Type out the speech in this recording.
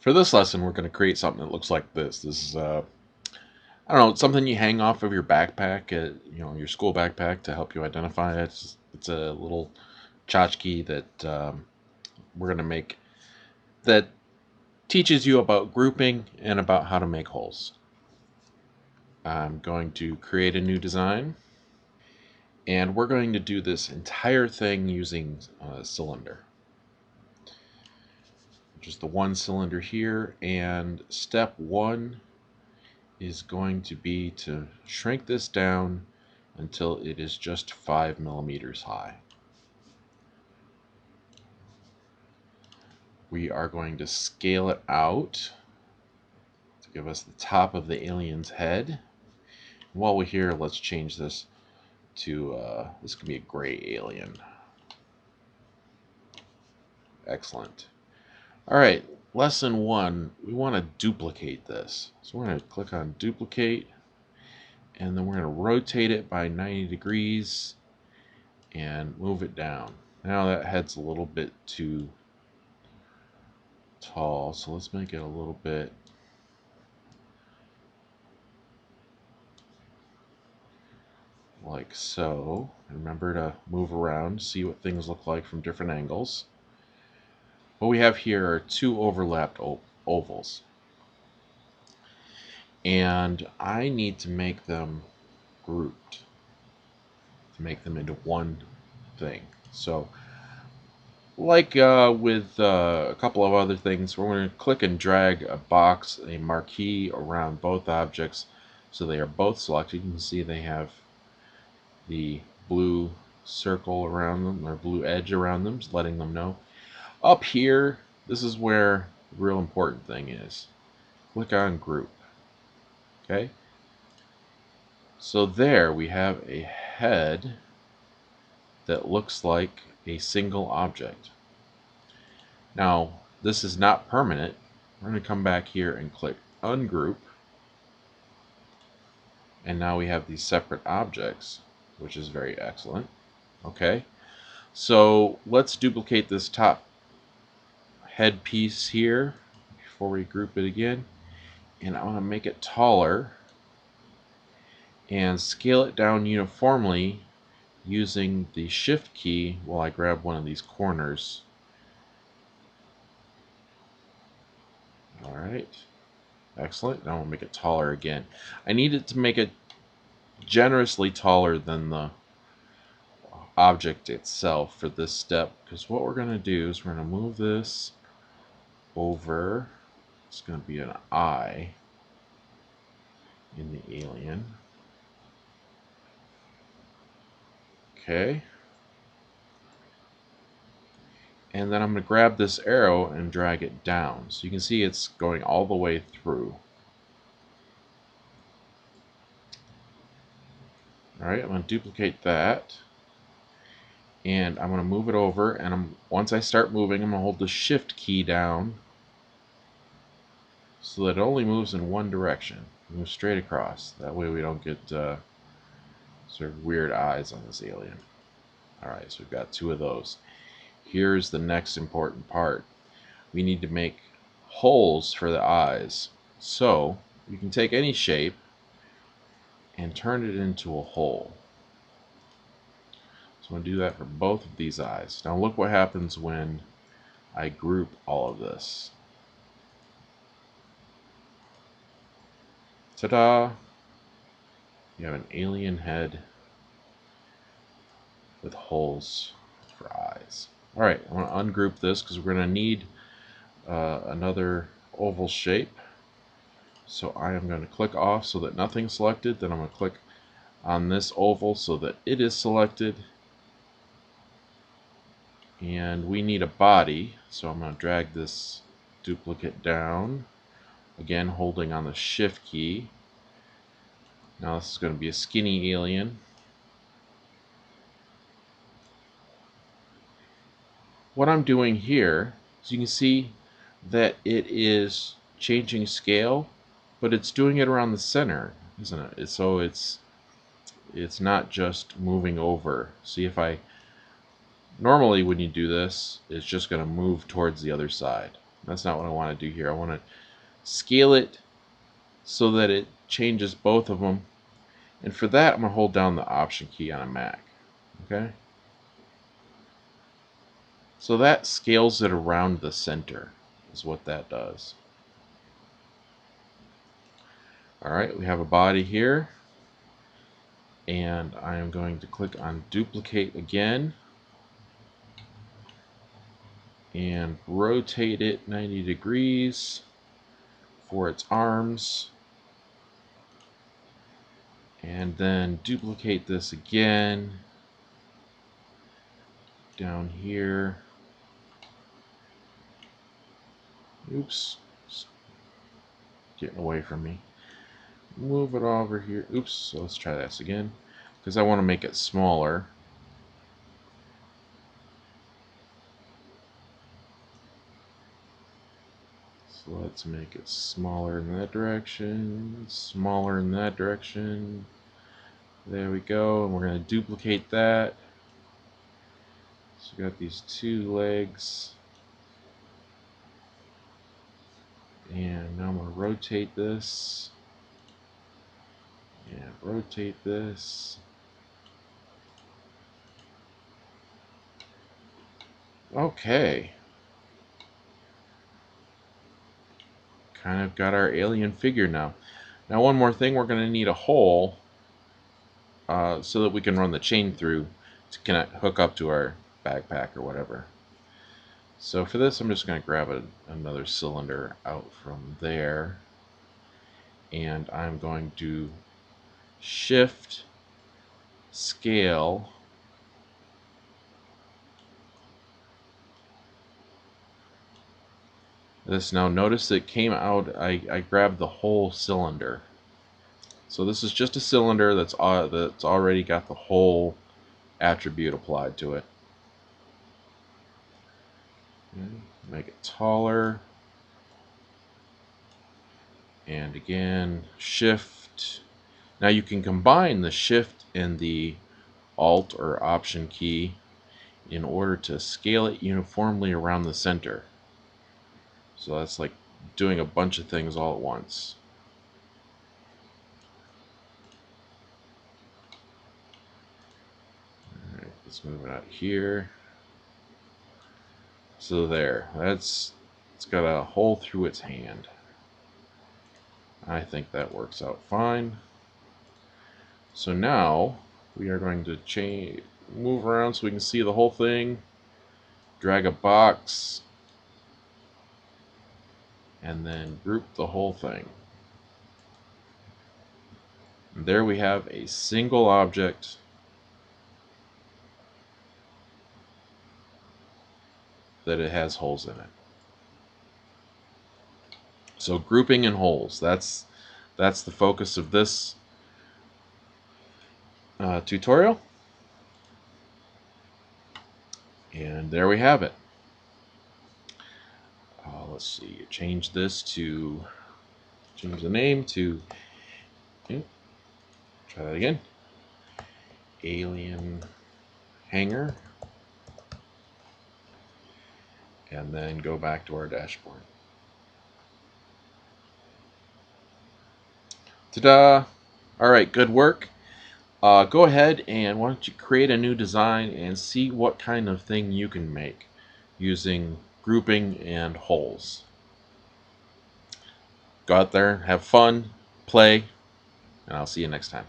For this lesson, we're going to create something that looks like this. This is, I don't know, something you hang off of your backpack, your school backpack to help you identify it. It's a little tchotchke that we're going to make that teaches you about grouping and about how to make holes. I'm going to create a new design, and we're going to do this entire thing using a cylinder. Just the one cylinder here, and step one is going to be to shrink this down until it is just 5 millimeters high. We are going to scale it out to give us the top of the alien's head. While we're here, let's change this to, this can be a gray alien. Excellent. All right, lesson one, we want to duplicate this. So we're going to click on duplicate, and then we're going to rotate it by 90 degrees and move it down. Now that head's a little bit too tall, so let's make it a little bit like so. Remember to move around, see what things look like from different angles. What we have here are two overlapped ovals, and I need to make them grouped to make them into one thing. So like with a couple of other things, we're going to click and drag a box, a marquee around both objects so they are both selected. You can see they have the blue circle around them, or blue edge around them, just letting them know. Up here, this is where the real important thing is. Click on group. Okay? So there we have a head that looks like a single object. Now, this is not permanent. We're going to come back here and click ungroup. And now we have these separate objects, which is very excellent. Okay, so let's duplicate this top head piece here before we group it again. And I want to make it taller and scale it down uniformly using the shift key while I grab one of these corners. Alright, excellent. Now we'll make it taller again. I need it to make it generously taller than the object itself for this step, because what we're going to do is we're going to move this over. It's going to be an eye in the alien. Okay. And then I'm going to grab this arrow and drag it down. So you can see it's going all the way through. Alright, I'm going to duplicate that. And I'm going to move it over, and once I start moving, I'm going to hold the shift key down so that it only moves in one direction. Move straight across. That way we don't get sort of weird eyes on this alien. Alright, so we've got two of those. Here's the next important part. We need to make holes for the eyes. So you can take any shape and turn it into a hole. So I'm going to do that for both of these eyes. Now look what happens when I group all of this. Ta-da! You have an alien head with holes for eyes. Alright, I want to ungroup this because we're going to need another oval shape. So I am going to click off so that nothing's selected. Then I'm going to click on this oval so that it is selected. And we need a body, so I'm going to drag this duplicate down, again holding on the shift key. Now this is going to be a skinny alien. What I'm doing here is you can see that it is changing scale, but it's doing it around the center, isn't it? So it's not just moving over. See, if I normally when you do this, it's just going to move towards the other side. That's not what I want to do here. I want to scale it so that it changes both of them. And for that, I'm going to hold down the Option key on a Mac. Okay? So that scales it around the center, is what that does. Alright, we have a body here. And I am going to click on Duplicate again. And rotate it 90 degrees for its arms. And then duplicate this again down here. Oops, it's getting away from me. Move it over here. Oops, so let's try this again because I want to make it smaller. So let's make it smaller in that direction, smaller in that direction. There we go, and we're going to duplicate that. So we got these two legs. And now I'm going to rotate this. And rotate this. Okay. Kind of got our alien figure now. Now one more thing, we're going to need a hole so that we can run the chain through to connect, hook up to our backpack or whatever. So for this, I'm just going to grab another cylinder out from there. And I'm going to shift, scale, this. Now notice it came out, I grabbed the whole cylinder. So this is just a cylinder that's already got the whole attribute applied to it. Okay, make it taller. And again, shift. Now you can combine the shift and the alt or option key in order to scale it uniformly around the center. So that's like doing a bunch of things all at once. Alright, let's move it out here. So there, it's got a hole through its hand. I think that works out fine. So now we are going to move around so we can see the whole thing. Drag a box and then group the whole thing. And there we have a single object that it has holes in it. So grouping and holes, that's the focus of this tutorial. And there we have it. Let's see, change the name to, okay, try that again, alien hanger, and then go back to our dashboard. Ta-da! Alright, good work. Go ahead and why don't you create a new design and see what kind of thing you can make using grouping and holes. Go out there, have fun, play, and I'll see you next time.